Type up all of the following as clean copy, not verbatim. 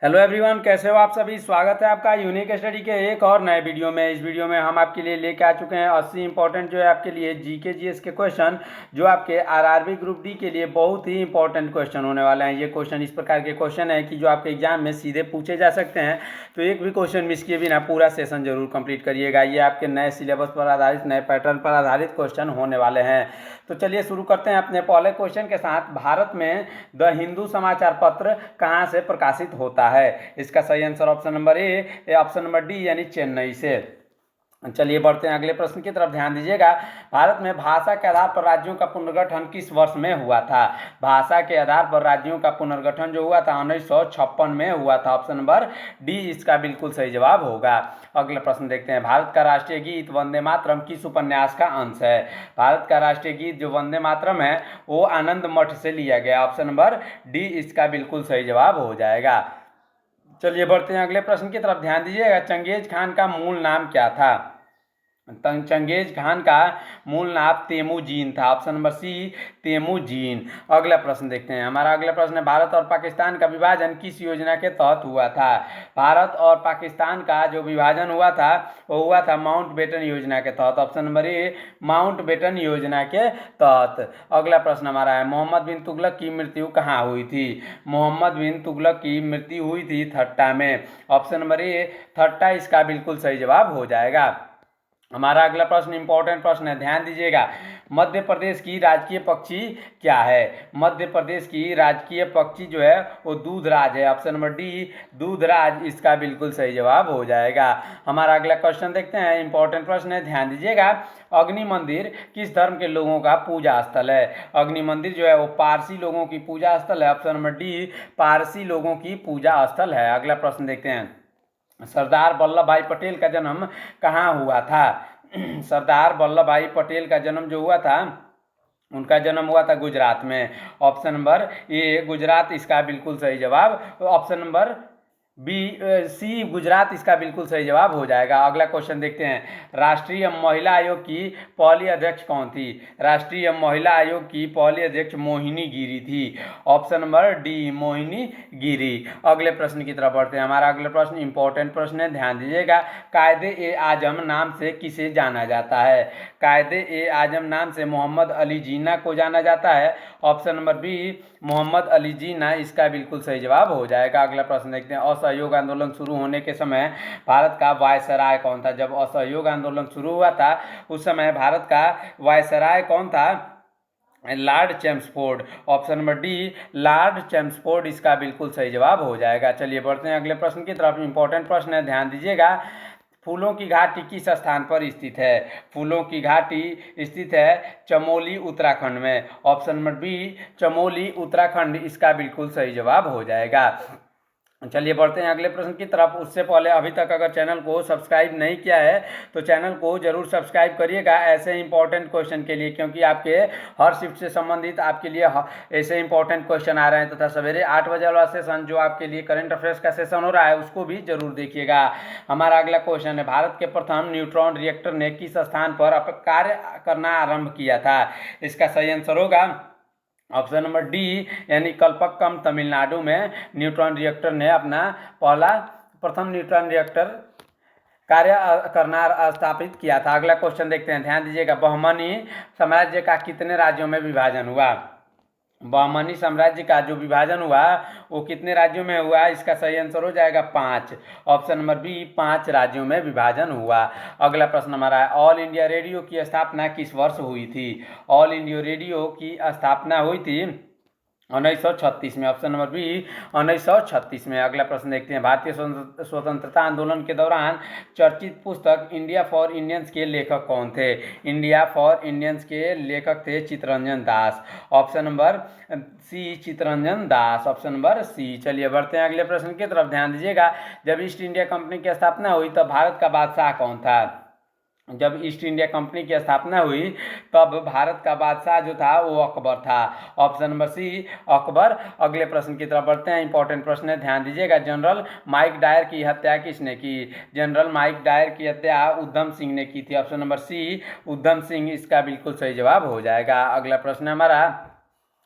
Hello everyone, कैसे हो आप सभी। स्वागत है आपका यूनिक स्टडी के एक और नए वीडियो में। इस वीडियो में हम आपके लिए लेके आ चुके हैं 80 इंपॉर्टेंट जो है आपके लिए जीके जीएस के क्वेश्चन, जो आपके आरआरबी ग्रुप डी के लिए बहुत ही इंपॉर्टेंट क्वेश्चन होने वाले हैं। ये क्वेश्चन इस प्रकार के क्वेश्चन है कि जो आपके एग्जाम में सीधे पूछे जा सकते हैं, तो एक भी क्वेश्चन मिस किए बिना पूरा सेशन जरूर कंप्लीट करिएगा। ये आपके नए सिलेबस पर आधारित, नए पैटर्न पर आधारित क्वेश्चन होने वाले हैं। तो चलिए शुरू करते हैं अपने पहले क्वेश्चन के साथ। भारत में द हिंदू समाचार पत्र कहाँ से प्रकाशित होता है? इसका सही answer option number A, option number D यानी चेन्नई से। चलिए बढ़ते हैं अगले प्रश्न की तरफ, ध्यान दीजिएगा। भारत में भाषा के आधार पर राज्यों का पुनर्गठन किस वर्ष में हुआ था? भाषा के आधार पर राज्यों का पुनर्गठन जो हुआ था 1956 में हुआ था। ऑप्शन नंबर डी इसका बिल्कुल सही जवाब होगा। अगला प्रश्न देखते हैं। भारत का राष्ट्रीय गीत वंदे मातरम किस उपन्यास का अंश है? भारत का राष्ट्रीय गीत जो वंदे मातरम है वो आनंद मठ से लिया गया। ऑप्शन नंबर डी इसका बिल्कुल सही जवाब हो जाएगा। चलिए बढ़ते हैं अगले प्रश्न की तरफ, ध्यान दीजिएगा। चंगेज खान का मूल नाम क्या था? चंगेज खान का मूल नाम तेमुजीन था। Option number C Temujin. अगला प्रश्न देखते हैं। हमारा अगला प्रश्न है, भारत और पाकिस्तान का विभाजन किस योजना के तहत हुआ था? भारत और पाकिस्तान का जो विभाजन हुआ था वो हुआ था माउंटबेटन योजना के तहत। ऑप्शन नंबर ए माउंटबेटन योजना के तहत। अगला प्रश्न हमारा है, मोहम्मद बिन तुगलक की मृत्यु कहाँ हुई थी? मोहम्मद बिन तुगलक की मृत्यु हुई थी ठट्टा में। ऑप्शन नंबर ए ठट्टा इसका बिल्कुल सही जवाब हो जाएगा। हमारा अगला प्रश्न इंपॉर्टेंट प्रश्न है, ध्यान दीजिएगा। मध्य प्रदेश की राजकीय पक्षी क्या है? मध्य प्रदेश की राजकीय पक्षी जो है वो दूधराज है। ऑप्शन नंबर डी दूधराज इसका बिल्कुल सही जवाब हो जाएगा। हमारा अगला क्वेश्चन देखते हैं, इंपॉर्टेंट प्रश्न है, ध्यान दीजिएगा। अग्नि मंदिर किस धर्म के लोगों का पूजा स्थल है? अग्नि मंदिर जो है वो पारसी लोगों की पूजा स्थल है। ऑप्शन नंबर डी पारसी लोगों की पूजा स्थल है। अगला प्रश्न देखते हैं। सरदार वल्लभ भाई पटेल का जन्म कहाँ हुआ था? सरदार वल्लभ भाई पटेल का जन्म जो हुआ था, उनका जन्म हुआ था गुजरात में। ऑप्शन नंबर ए गुजरात इसका बिल्कुल सही जवाब। Option number B C Gujarat इसका बिल्कुल सही जवाब हो जाएगा। अगला क्वेश्चन देखते हैं। राष्ट्रीय महिला आयोग की पहली अध्यक्ष कौन थी? राष्ट्रीय महिला आयोग की पहली अध्यक्ष मोहिनी गिरी थी। ऑप्शन नंबर डी मोहिनी गिरी। अगले प्रश्न की तरफ बढ़ते हैं। हमारा अगला प्रश्न इंपॉर्टेंट प्रश्न है, ध्यान दीजिएगा। कायदे ए आजम नाम से किसे जाना जाता है? कायदे ए आजम नाम से मोहम्मद अली जिन्ना को जाना जाता है। Option number B Mohammad Ali Jinnah इसका बिल्कुल सही जवाब हो जाएगा। अगला प्रश्न देखते हैं। असहयोग आंदोलन शुरू होने के समय भारत का वायसराय कौन था? जब असहयोग आंदोलन शुरू हुआ था उस समय भारत का वायसराय कौन था? Lord Chelmsford. Option number D Lord Chelmsford इसका बिल्कुल सही जवाब हो जाएगा। चलिए बढ़ते हैं अगले प्रश्न की तरफ। इंपॉर्टेंट प्रश्न है, ध्यान दीजिएगा। फूलों की घाटी किस स्थान पर स्थित है? फूलों की घाटी स्थित है चमोली उत्तराखंड में। Option number B Chamoli Uttarakhand इसका बिल्कुल सही जवाब हो जाएगा। चलिए बढ़ते हैं अगले प्रश्न की तरफ। उससे पहले अभी तक अगर चैनल को सब्सक्राइब नहीं किया है तो चैनल को जरूर सब्सक्राइब करिएगा ऐसे इंपॉर्टेंट क्वेश्चन के लिए, क्योंकि आपके हर शिफ्ट से संबंधित आपके लिए ऐसे इंपॉर्टेंट क्वेश्चन आ रहे हैं। तथा सवेरे 8 बजे वाला सेशन जो आपके लिए करंट अफेयर्स का सेशन हो रहा है उसको भी जरूर देखिएगा। हमारा अगला क्वेश्चन है, भारत के प्रथम न्यूट्रॉन रिएक्टर ने किस स्थान पर कार्य करना आरंभ किया था? इसका सही आंसर होगा ऑप्शन नंबर डी यानी कल्पक्कम तमिलनाडु में न्यूट्रॉन रिएक्टर ने अपना प्रथम न्यूट्रॉन रिएक्टर कार्य करना स्थापित किया था। अगला क्वेश्चन देखते हैं, ध्यान दीजिएगा। बहमनी साम्राज्य का कितने राज्यों में विभाजन हुआ? बहमनी साम्राज्य का जो विभाजन हुआ वो कितने राज्यों में हुआ? इसका सही आंसर हो जाएगा 5। ऑप्शन नंबर बी 5 राज्यों में विभाजन हुआ। अगला प्रश्न हमारा है, ऑल इंडिया रेडियो की स्थापना किस वर्ष हुई थी? ऑल इंडिया रेडियो की स्थापना हुई थी 1936 में। ऑप्शन नंबर बी 1936 में। अगला प्रश्न देखते हैं। भारतीय स्वतंत्रता आंदोलन के दौरान चर्चित पुस्तक इंडिया फॉर इंडियंस के लेखक कौन थे? इंडिया फॉर इंडियंस के लेखक थे Chittaranjan Das. Option number C Chittaranjan Das. Option number C. चलिए बढ़ते हैं अगले प्रश्न की तरफ, ध्यान दीजिएगा। जब ईस्ट इंडिया कंपनी की स्थापना हुई तब भारत का बादशाह कौन था? जब ईस्ट इंडिया कंपनी की स्थापना हुई तब भारत का बादशाह जो था वो अकबर था। Option number C Akbar. अगले प्रश्न की तरफ बढ़ते हैं। इंपॉर्टेंट प्रश्न है, ध्यान दीजिएगा। जनरल माइक डायर की हत्या किसने की? जनरल माइक डायर की हत्या उधम सिंह ने की थी। ऑप्शन नंबर सी उधम सिंह इसका बिल्कुल सही जवाब हो जाएगा। अगला प्रश्न हमारा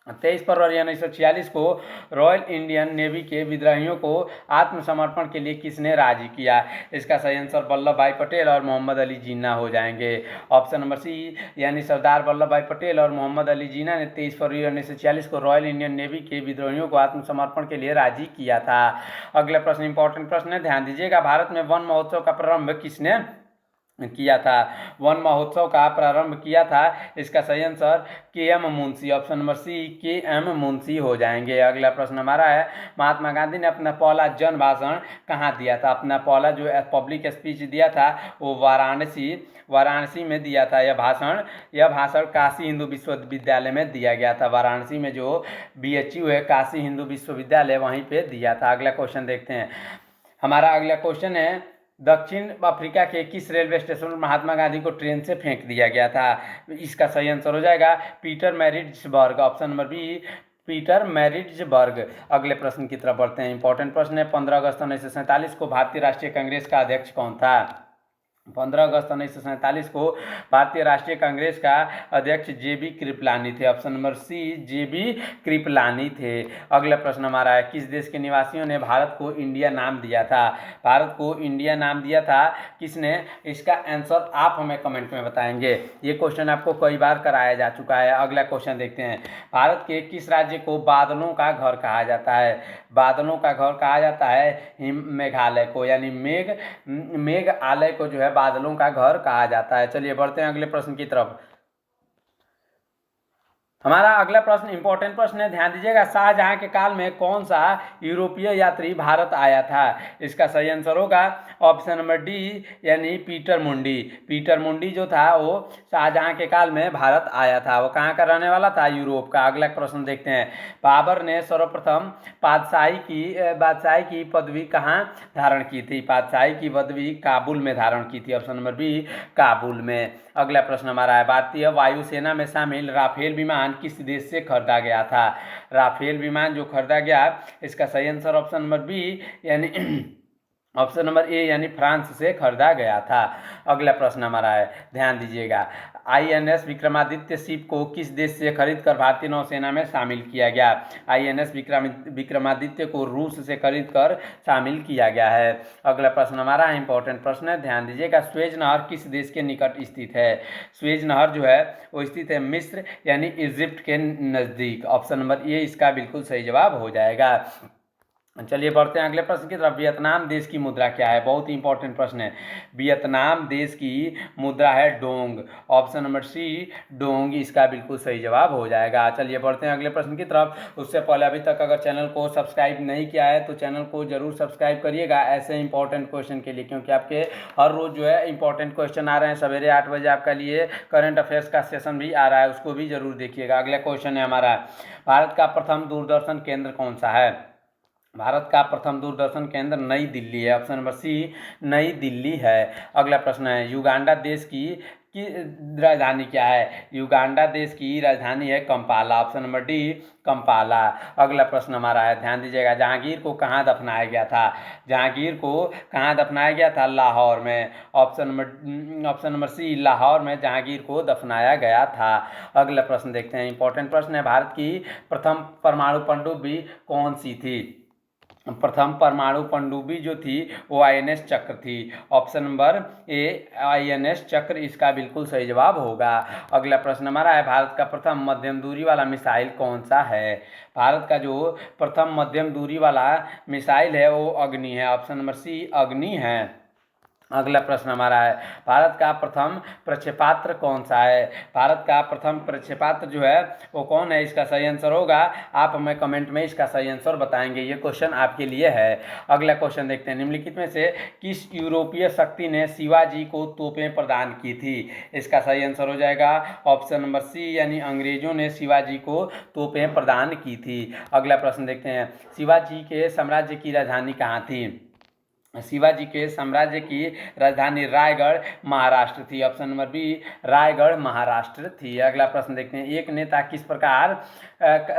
23 फरवरी 1946 को रॉयल इंडियन नेवी के विद्रोहियों को आत्मसमर्पण के लिए किसने राजी किया? इसका सही आंसर वल्लभ भाई पटेल और मोहम्मद अली जिन्ना हो जाएंगे। ऑप्शन नंबर सी यानी सरदार वल्लभ भाई पटेल और मोहम्मद अली जिन्ना ने 23 फरवरी 1946 को रॉयल इंडियन नेवी के विद्रोहियों को आत्मसमर्पण के लिए राजी किया था। अगला प्रश्न इंपॉर्टेंट प्रश्न है, ध्यान दीजिएगा। भारत में वन महोत्सव का प्रारंभ किसने किया था? वन महोत्सव का प्रारंभ किया था, इसका सही answer K M. Munshi, option number C K M. Munshi हो जाएंगे। अगला प्रश्न हमारा है, महात्मा गांधी ने अपना पहला जन भाषण कहाँ दिया था? अपना पहला जो पब्लिक स्पीच दिया था वो वाराणसी में दिया था। यह भाषण काशी हिंदू विश्वविद्यालय में दिया गया था। वाराणसी में जो BHU है काशी हिंदू विश्वविद्यालय, वहीं पे दिया था। अगला क्वेश्चन देखते हैं। हमारा अगला क्वेश्चन है, दक्षिण अफ्रीका के किस रेलवे स्टेशन पर महात्मा गांधी को ट्रेन से फेंक दिया गया था? इसका सही आंसर हो जाएगा पीटरमैरिट्जबर्ग, ऑप्शन नंबर बी पीटरमैरिट्जबर्ग। अगले प्रश्न की तरफ बढ़ते हैं। इंपॉर्टेंट प्रश्न है, 15 अगस्त 1947 को भारतीय राष्ट्रीय कांग्रेस का अध्यक्ष कौन था? 15 अगस्त 1947 को भारतीय राष्ट्रीय कांग्रेस का अध्यक्ष JB कृपलानी थे। Option number C JB Kripalani थे। अगला प्रश्न हमारा है, किस देश के निवासियों ने भारत को इंडिया नाम दिया था? भारत को इंडिया नाम दिया था किसने? इसका आंसर आप हमें कमेंट में बताएंगे। ये क्वेश्चन आपको कई बार कराया जा चुका है। अगला क्वेश्चन देखते हैं, भारत के किस राज्य को बादलों का घर कहा जाता है? बादलों का घर कहा जाता है मेघालय को, यानी मेघालय को जो है बादलों का घर कहा जाता है। चलिए बढ़ते हैं अगले प्रश्न की तरफ। हमारा अगला प्रश्न इंपॉर्टेंट प्रश्न है, ध्यान दीजिएगा। शाहजहां के काल में कौन सा यूरोपीय यात्री भारत आया था? इसका सही आंसर होगा ऑप्शन नंबर डी यानी पीटर मुंडी। पीटर मुंडी जो था वो शाहजहां के काल में भारत आया था। वो कहाँ का रहने वाला था? यूरोप का। अगला प्रश्न देखते हैं, बाबर ने सर्वप्रथम बादशाही की पदवी कहाँ धारण की थी? बादशाही की पदवी काबुल में धारण की थी। ऑप्शन नंबर बी काबुल में। अगला प्रश्न हमारा है, भारतीय वायुसेना में शामिल राफेल विमान किस देश से खरीदा गया था? राफेल विमान जो खरीदा गया, इसका सही आंसर ऑप्शन नंबर बी यानी ऑप्शन नंबर ए यानी फ्रांस से खरीदा गया था। अगला प्रश्न हमारा है, ध्यान दीजिएगा। INS विक्रमादित्य शिप को किस देश से खरीदकर भारतीय नौसेना में शामिल किया गया? INS विक्रमादित्य को रूस से खरीदकर शामिल किया गया है। अगला प्रश्न हमारा इंपॉर्टेंट प्रश्न है, ध्यान दीजिएगा। स्वेज नहर किस देश के निकट स्थित है? स्वेज नहर जो है वो स्थित है मिस्र यानी इजिप्ट के नज़दीक। ऑप्शन नंबर ए इसका बिल्कुल सही जवाब हो जाएगा। चलिए बढ़ते हैं अगले प्रश्न की तरफ। वियतनाम देश की मुद्रा क्या है? बहुत ही इंपॉर्टेंट प्रश्न है। वियतनाम देश की मुद्रा है dong. Option number C dong इसका बिल्कुल सही जवाब हो जाएगा। चलिए बढ़ते हैं अगले प्रश्न की तरफ। उससे पहले अभी तक अगर चैनल को सब्सक्राइब नहीं किया है तो चैनल को जरूर सब्सक्राइब करिएगा ऐसे इंपॉर्टेंट क्वेश्चन के लिए, क्योंकि आपके हर रोज़ जो है इंपॉर्टेंट क्वेश्चन आ रहे हैं। सवेरे 8 बजे आपका लिए करंट अफेयर्स का सेशन भी आ रहा है, उसको भी जरूर देखिएगा। अगला क्वेश्चन है हमारा, भारत का प्रथम दूरदर्शन केंद्र कौन सा है? भारत का प्रथम दूरदर्शन केंद्र नई दिल्ली है। ऑप्शन नंबर सी नई दिल्ली है। अगला प्रश्न है, युगांडा देश की राजधानी क्या है? युगांडा देश की राजधानी है Kampala. Option number D Kampala. अगला प्रश्न हमारा है, ध्यान दीजिएगा। जहांगीर को कहाँ दफनाया गया था? जहांगीर को कहाँ दफनाया गया था? लाहौर में। ऑप्शन नंबर सी लाहौर में जहांगीर को दफनाया गया था। अगला प्रश्न देखते हैं, इंपॉर्टेंट प्रश्न है। भारत की प्रथम परमाणु पनडुब्बी कौन सी थी? प्रथम परमाणु पनडुब्बी जो थी वो INS चक्र थी। ऑप्शन नंबर ए INS चक्र इसका बिल्कुल सही जवाब होगा। अगला प्रश्न हमारा है, भारत का प्रथम मध्यम दूरी वाला मिसाइल कौन सा है? भारत का जो प्रथम मध्यम दूरी वाला मिसाइल है वो अग्नि है। ऑप्शन नंबर सी अग्नि है। अगला प्रश्न हमारा है, भारत का प्रथम प्रक्षेपास्त्र कौन सा है? भारत का प्रथम प्रक्षेपास्त्र जो है वो कौन है? इसका सही आंसर होगा, आप हमें कमेंट में इसका सही आंसर बताएंगे। ये क्वेश्चन आपके लिए है। अगला क्वेश्चन देखते हैं, निम्नलिखित में से किस यूरोपीय शक्ति ने शिवाजी को तोपें प्रदान की थी? इसका सही आंसर हो जाएगा ऑप्शन नंबर सी यानी अंग्रेजों ने शिवाजी को तोपें प्रदान की थी। अगला प्रश्न देखते हैं, शिवाजी के साम्राज्य की राजधानी कहाँ थी? शिवाजी के साम्राज्य की राजधानी रायगढ़ महाराष्ट्र थी। Option number B Raigad Maharashtra थी। अगला प्रश्न देखते हैं, एक नेता किस प्रकार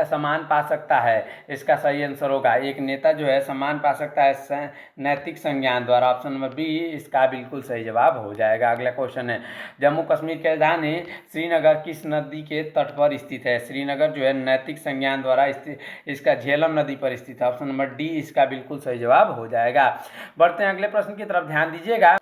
सम्मान पा सकता है? इसका सही आंसर होगा, एक नेता जो है सम्मान पा सकता है नैतिक संज्ञान द्वारा। ऑप्शन नंबर बी इसका बिल्कुल सही जवाब हो जाएगा। अगला क्वेश्चन है, जम्मू कश्मीर की राजधानी श्रीनगर किस नदी के तट पर स्थित है? श्रीनगर जो है नैतिक संज्ञान द्वारा इसका झेलम नदी पर स्थित है। ऑप्शन नंबर डी इसका बिल्कुल सही जवाब हो जाएगा। बढ़ते हैं अगले प्रश्न की तरफ, ध्यान दीजिएगा।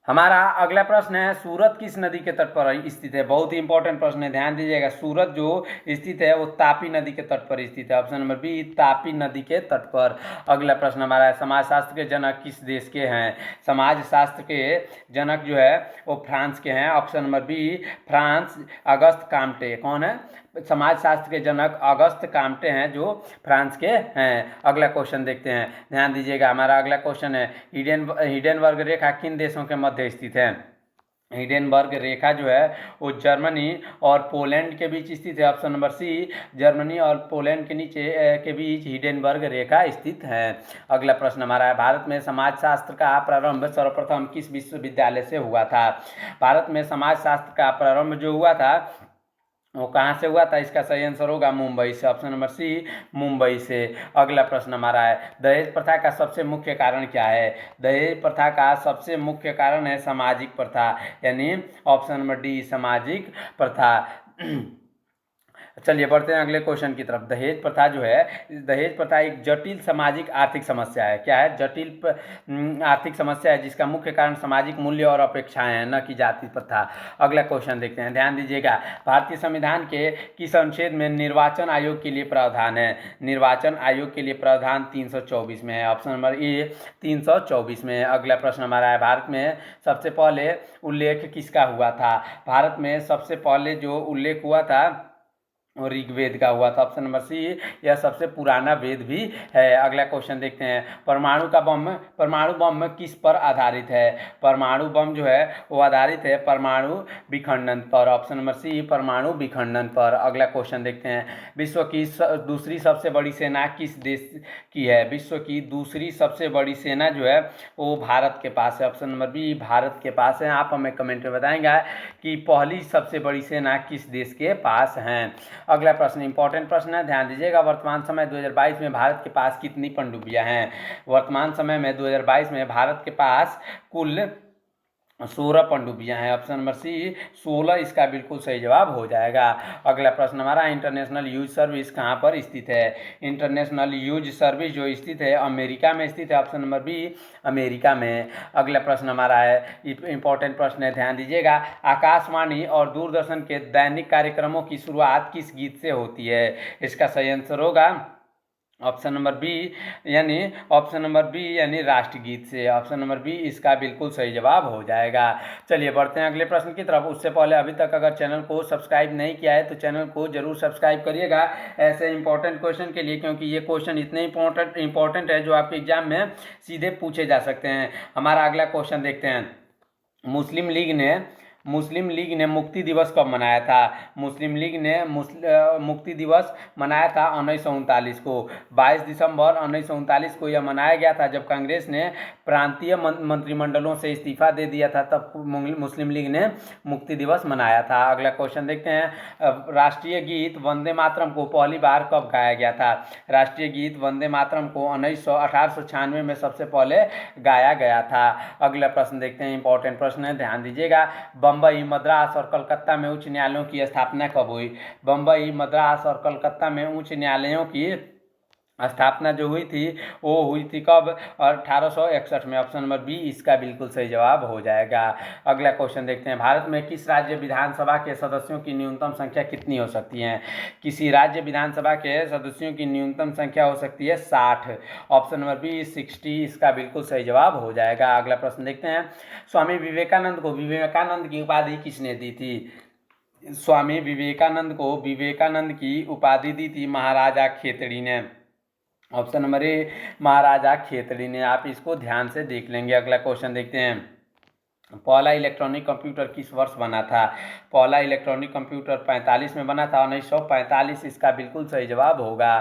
हमारा अगला प्रश्न है, सूरत किस नदी के तट पर स्थित है? बहुत ही इंपॉर्टेंट प्रश्न है, ध्यान दीजिएगा। सूरत जो स्थित है वो तापी नदी के तट पर स्थित है। ऑप्शन नंबर बी तापी नदी के तट पर। अगला प्रश्न हमारा है, समाजशास्त्र के जनक किस देश के हैं? समाजशास्त्र के जनक जो है वो फ्रांस के हैं। Option number B France, August Comte. कौन है? समाजशास्त्र के जनक अगस्त काम्टे हैं जो फ्रांस के हैं। अगला क्वेश्चन देखते हैं, ध्यान दीजिएगा। हमारा अगला क्वेश्चन है, हिडेनबर्ग रेखा किन देशों के मध्य स्थित है? हिडेनबर्ग रेखा जो है वो जर्मनी और पोलैंड के बीच स्थित है। ऑप्शन नंबर सी जर्मनी और पोलैंड के नीचे के बीच हिडेनबर्ग रेखा स्थित है। अगला प्रश्न हमारा है, भारत में समाजशास्त्र का प्रारंभ सर्वप्रथम किस विश्वविद्यालय से हुआ था? भारत में समाजशास्त्र का प्रारंभ जो हुआ था वो कहाँ से हुआ था? इसका सही आंसर होगा मुंबई से। ऑप्शन नंबर सी मुंबई से। अगला प्रश्न हमारा है, दहेज प्रथा का सबसे मुख्य कारण क्या है? दहेज प्रथा का सबसे मुख्य कारण है सामाजिक प्रथा, यानी ऑप्शन नंबर डी सामाजिक प्रथा। चलिए बढ़ते हैं अगले क्वेश्चन की तरफ। दहेज प्रथा जो है, दहेज प्रथा एक जटिल सामाजिक आर्थिक समस्या है। क्या है? जटिल आर्थिक समस्या है जिसका मुख्य कारण सामाजिक मूल्य और अपेक्षाएं हैं, न कि जाति प्रथा। अगला क्वेश्चन देखते हैं, ध्यान दीजिएगा। भारतीय संविधान के किस अनुच्छेद में निर्वाचन आयोग के लिए प्रावधान है? निर्वाचन आयोग के लिए प्रावधान 324 में है। ऑप्शन नंबर ए 324 में है। अगला प्रश्न हमारा है, भारत में सबसे पहले उल्लेख किसका हुआ था? भारत में सबसे पहले जो उल्लेख हुआ था और ऋग्वेद का हुआ था। ऑप्शन नंबर सी यह सबसे पुराना वेद भी है। अगला क्वेश्चन देखते हैं, परमाणु बम किस पर आधारित है? परमाणु बम जो है वो आधारित है परमाणु विखंडन पर। ऑप्शन नंबर सी परमाणु विखंडन पर। अगला क्वेश्चन देखते हैं, विश्व की दूसरी सबसे बड़ी सेना किस देश की है? विश्व की दूसरी सबसे बड़ी सेना जो है वो भारत के पास है। ऑप्शन नंबर बी भारत के पास है। आप हमें कमेंट में बताएंगे कि पहली सबसे बड़ी सेना किस देश के पास है। अगला प्रश्न इंपॉर्टेंट प्रश्न है, ध्यान दीजिएगा। वर्तमान समय 2022 में भारत के पास कितनी पनडुब्बियां हैं? वर्तमान समय में 2022 में भारत के पास कुल 16 पनडुब्बियां हैं। ऑप्शन नंबर सी 16 इसका बिल्कुल सही जवाब हो जाएगा। अगला प्रश्न हमारा, इंटरनेशनल यूज सर्विस कहाँ पर स्थित है? इंटरनेशनल यूज सर्विस जो स्थित है अमेरिका में स्थित है। ऑप्शन नंबर बी अमेरिका में। अगला प्रश्न हमारा है, इंपॉर्टेंट प्रश्न है, ध्यान दीजिएगा। आकाशवाणी और दूरदर्शन के दैनिक कार्यक्रमों की शुरुआत किस गीत से होती है? इसका सही आंसर होगा ऑप्शन नंबर बी यानी राष्ट्रगीत से। ऑप्शन नंबर बी इसका बिल्कुल सही जवाब हो जाएगा। चलिए बढ़ते हैं अगले प्रश्न की तरफ। उससे पहले अभी तक अगर चैनल को सब्सक्राइब नहीं किया है तो चैनल को जरूर सब्सक्राइब करिएगा ऐसे इंपॉर्टेंट क्वेश्चन के लिए, क्योंकि ये क्वेश्चन इतने इंपॉर्टेंट है जो आपके एग्जाम में सीधे पूछे जा सकते हैं। हमारा अगला क्वेश्चन देखते हैं, मुस्लिम लीग ने मुक्ति दिवस कब मनाया था? मुस्लिम लीग ने मुक्ति दिवस मनाया था 1939 को। 22 दिसंबर 1939 को यह मनाया गया था जब कांग्रेस ने प्रांतीय मंत्रिमंडलों से इस्तीफा दे दिया था, तब मुस्लिम लीग ने मुक्ति दिवस मनाया था। अगला क्वेश्चन देखते हैं, राष्ट्रीय गीत वंदे मातरम को पहली बार कब गाया गया था? राष्ट्रीय गीत वंदे मातरम को 1896 में सबसे पहले गाया गया था। अगला प्रश्न देखते हैं, इंपॉर्टेंट प्रश्न है, ध्यान दीजिएगा। बम्बई, मद्रास और कलकत्ता में उच्च न्यायालयों की स्थापना कब हुई? बम्बई, मद्रास और कलकत्ता में उच्च न्यायालयों की स्थापना जो हुई थी वो हुई थी कब? 1861 में। ऑप्शन नंबर बी इसका बिल्कुल सही जवाब हो जाएगा। अगला क्वेश्चन देखते हैं, भारत में किस राज्य विधानसभा के सदस्यों की न्यूनतम संख्या कितनी हो सकती है? किसी राज्य विधानसभा के सदस्यों की न्यूनतम संख्या हो सकती है 60। ऑप्शन नंबर बी 60 इसका बिल्कुल सही जवाब हो जाएगा। अगला प्रश्न देखते हैं, स्वामी विवेकानंद को विवेकानंद की उपाधि किसने दी थी? स्वामी विवेकानंद को विवेकानंद की उपाधि दी थी महाराजा खेतड़ी ने। ऑप्शन नंबर ए महाराजा खेतड़ी ने। आप इसको ध्यान से देख लेंगे। अगला क्वेश्चन देखते हैं, पहला इलेक्ट्रॉनिक कंप्यूटर किस वर्ष बना था? पहला इलेक्ट्रॉनिक कंप्यूटर 45 में बना था, 1945 इसका बिल्कुल सही जवाब होगा।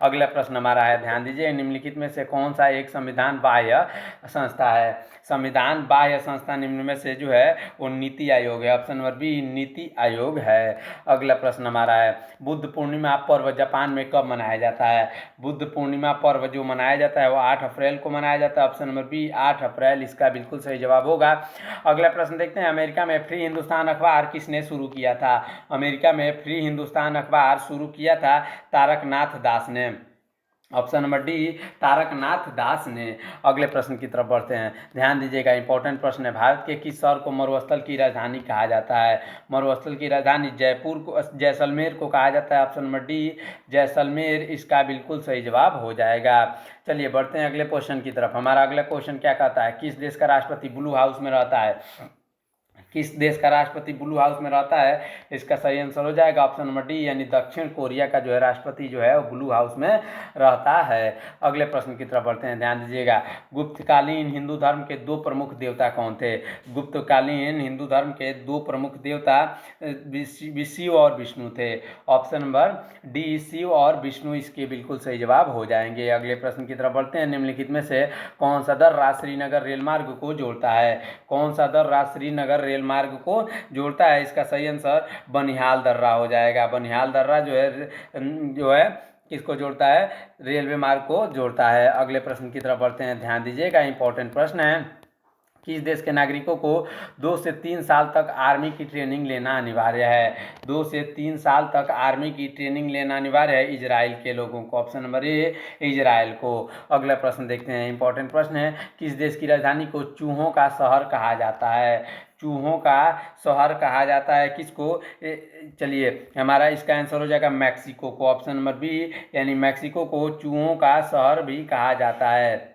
अगला प्रश्न हमारा है, ध्यान दीजिए, निम्नलिखित में से कौन सा एक संविधान बाह्य संस्था है? संविधान बाह्य संस्था निम्न में से जो है वो नीति आयोग है। Option number B NITI Aayog है। अगला प्रश्न हमारा है, बुद्ध पूर्णिमा पर्व जापान में कब मनाया जाता है? बुद्ध पूर्णिमा पर्व जो मनाया जाता है वो 8 अप्रैल को मनाया जाता है। ऑप्शन नंबर बी 8 अप्रैल इसका बिल्कुल सही जवाब होगा। अगला प्रश्न देखते हैं, अमेरिका में फ्री हिंदुस्तान अखबार किसने शुरू किया था? अमेरिका में फ्री हिंदुस्तान अखबार शुरू किया था तारकनाथ दास ने। ऑप्शन नंबर डी तारकनाथ दास ने। अगले प्रश्न की तरफ बढ़ते हैं, ध्यान दीजिएगा, इंपॉर्टेंट प्रश्न है, भारत के किस शहर को मरुस्थल की राजधानी कहा जाता है? मरुस्थल की राजधानी जयपुर को, जैसलमेर को कहा जाता है। ऑप्शन नंबर डी जैसलमेर इसका बिल्कुल सही जवाब हो जाएगा। चलिए बढ़ते हैं अगले क्वेश्चन की तरफ। हमारा अगला क्वेश्चन क्या कहता है, किस देश का राष्ट्रपति ब्लू हाउस में रहता है? किस देश का राष्ट्रपति ब्लू हाउस में रहता है? इसका सही आंसर हो जाएगा ऑप्शन नंबर डी, यानी दक्षिण कोरिया का जो है राष्ट्रपति जो है वो ब्लू हाउस में रहता है। अगले प्रश्न की तरफ बढ़ते हैं, ध्यान दीजिएगा, गुप्तकालीन हिंदू धर्म के दो प्रमुख देवता कौन थे? गुप्तकालीन हिंदू धर्म के दो प्रमुख देवता शिव और विष्णु थे। ऑप्शन नंबर डी शिव और विष्णु इसके बिल्कुल सही जवाब हो जाएंगे। अगले प्रश्न की तरफ बढ़ते हैं, निम्नलिखित में से कौन सा दर्रा श्रीनगर रेल मार्ग को जोड़ता है? कौन सा दर्रा श्रीनगर रेल मार्ग को जोड़ता है? इसका सही आंसर बनिहाल दर्रा हो जाएगा। बनिहाल दर्रा जो है किसको जोड़ता है? रेलवे मार्ग को जोड़ता है। अगले प्रश्न की तरफ बढ़ते हैं, ध्यान दीजिएगा, इंपॉर्टेंट प्रश्न है, किस देश के नागरिकों को 2 से 3 साल तक आर्मी की ट्रेनिंग लेना अनिवार्य है? 2 से 3 साल तक आर्मी की ट्रेनिंग लेना अनिवार्य है इजराइल के लोगों को। ऑप्शन नंबर ए इजराइल को। अगला प्रश्न देखते हैं, इंपॉर्टेंट प्रश्न है, किस देश की राजधानी को चूहों का शहर कहा जाता है? चूहों का शहर कहा जाता है किसको? चलिए हमारा इसका आंसर हो जाएगा मैक्सिको को। ऑप्शन नंबर बी, यानी मैक्सिको को चूहों का शहर भी कहा जाता है।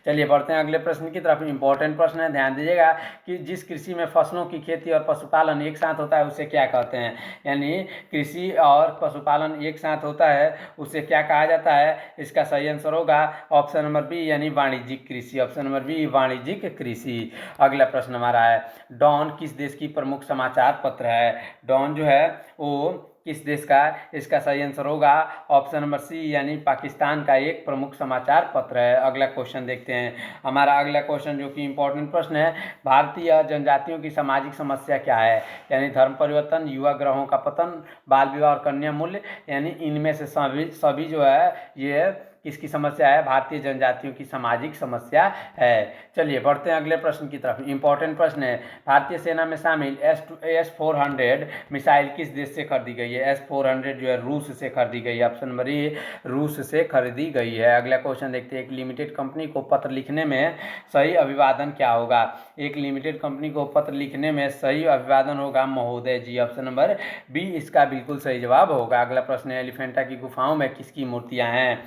चलिए बढ़ते हैं अगले प्रश्न की तरफ। इंपॉर्टेंट प्रश्न है, ध्यान दीजिएगा, कि जिस कृषि में फसलों की खेती और पशुपालन एक साथ होता है उसे क्या कहते हैं? यानी कृषि और पशुपालन एक साथ होता है उसे क्या कहा जाता है? इसका सही आंसर होगा ऑप्शन नंबर बी, यानी वाणिज्यिक कृषि। ऑप्शन नंबर बी वाणिज्यिक कृषि। अगला प्रश्न हमारा है, डॉन किस देश की प्रमुख समाचार पत्र है? डॉन जो है वो किस देश का? इसका सही आंसर होगा ऑप्शन नंबर सी, यानी पाकिस्तान का एक प्रमुख समाचार पत्र है। अगला क्वेश्चन देखते हैं, हमारा अगला क्वेश्चन जो कि इंपॉर्टेंट प्रश्न है, भारतीय जनजातियों की सामाजिक समस्या क्या है? यानी धर्म परिवर्तन, युवा ग्रहों का पतन, बाल विवाह और कन्या मूल्य, यानी इनमें से सभी जो है ये किसकी समस्या है? भारतीय जनजातियों की सामाजिक समस्या है। चलिए बढ़ते हैं अगले प्रश्न की तरफ। इंपॉर्टेंट प्रश्न है, भारतीय सेना में शामिल S-400 मिसाइल किस देश से खरीदी गई है? S-400 जो है रूस से खरीदी गई है। ऑप्शन नंबर ए रूस से खरीदी गई है। अगला क्वेश्चन देखते हैं, एक लिमिटेड कंपनी को पत्र लिखने में सही अभिवादन क्या होगा? एक लिमिटेड कंपनी को पत्र लिखने में सही अभिवादन होगा महोदय जी। ऑप्शन नंबर बी इसका बिल्कुल सही जवाब होगा। अगला प्रश्न है, एलिफेंटा की गुफाओं में किसकी मूर्तियां हैं?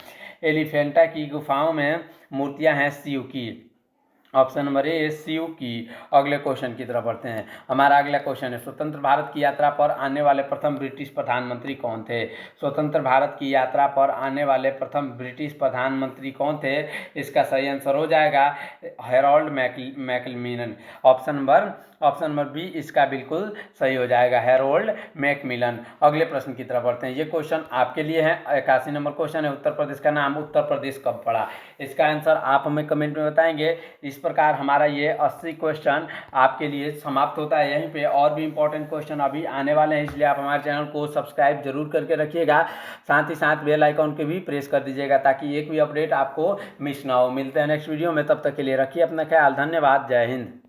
एलिफेंटा की गुफाओं में मूर्तियां हैं शिव की। ऑप्शन नंबर ए शिव की। अगले क्वेश्चन की तरफ बढ़ते हैं, हमारा अगला क्वेश्चन है, स्वतंत्र भारत की यात्रा पर आने वाले प्रथम ब्रिटिश प्रधानमंत्री कौन थे? स्वतंत्र भारत की यात्रा पर आने वाले प्रथम ब्रिटिश प्रधानमंत्री कौन थे? इसका सही आंसर हो जाएगा Harold Macmillan. Option number B इसका बिल्कुल सही हो जाएगा, हैरोल्ड मैकमिलन। अगले प्रश्न की तरफ बढ़ते हैं, ये क्वेश्चन आपके लिए है, 81 नंबर क्वेश्चन है, उत्तर प्रदेश का नाम उत्तर प्रदेश कब पड़ा? इसका आंसर आप हमें कमेंट में बताएंगे। इस प्रकार हमारा ये 80 क्वेश्चन आपके लिए समाप्त होता है यहीं पे। और भी इंपॉर्टेंट क्वेश्चन अभी आने वाले हैं, इसलिए आप हमारे चैनल को सब्सक्राइब जरूर करके रखिएगा, साथ ही साथ बेल आइकॉन के भी प्रेस कर दीजिएगा ताकि एक भी अपडेट आपको मिस ना हो। मिलते हैं नेक्स्ट वीडियो में, तब तक के लिए रखिए अपना ख्याल। धन्यवाद, जय हिंद।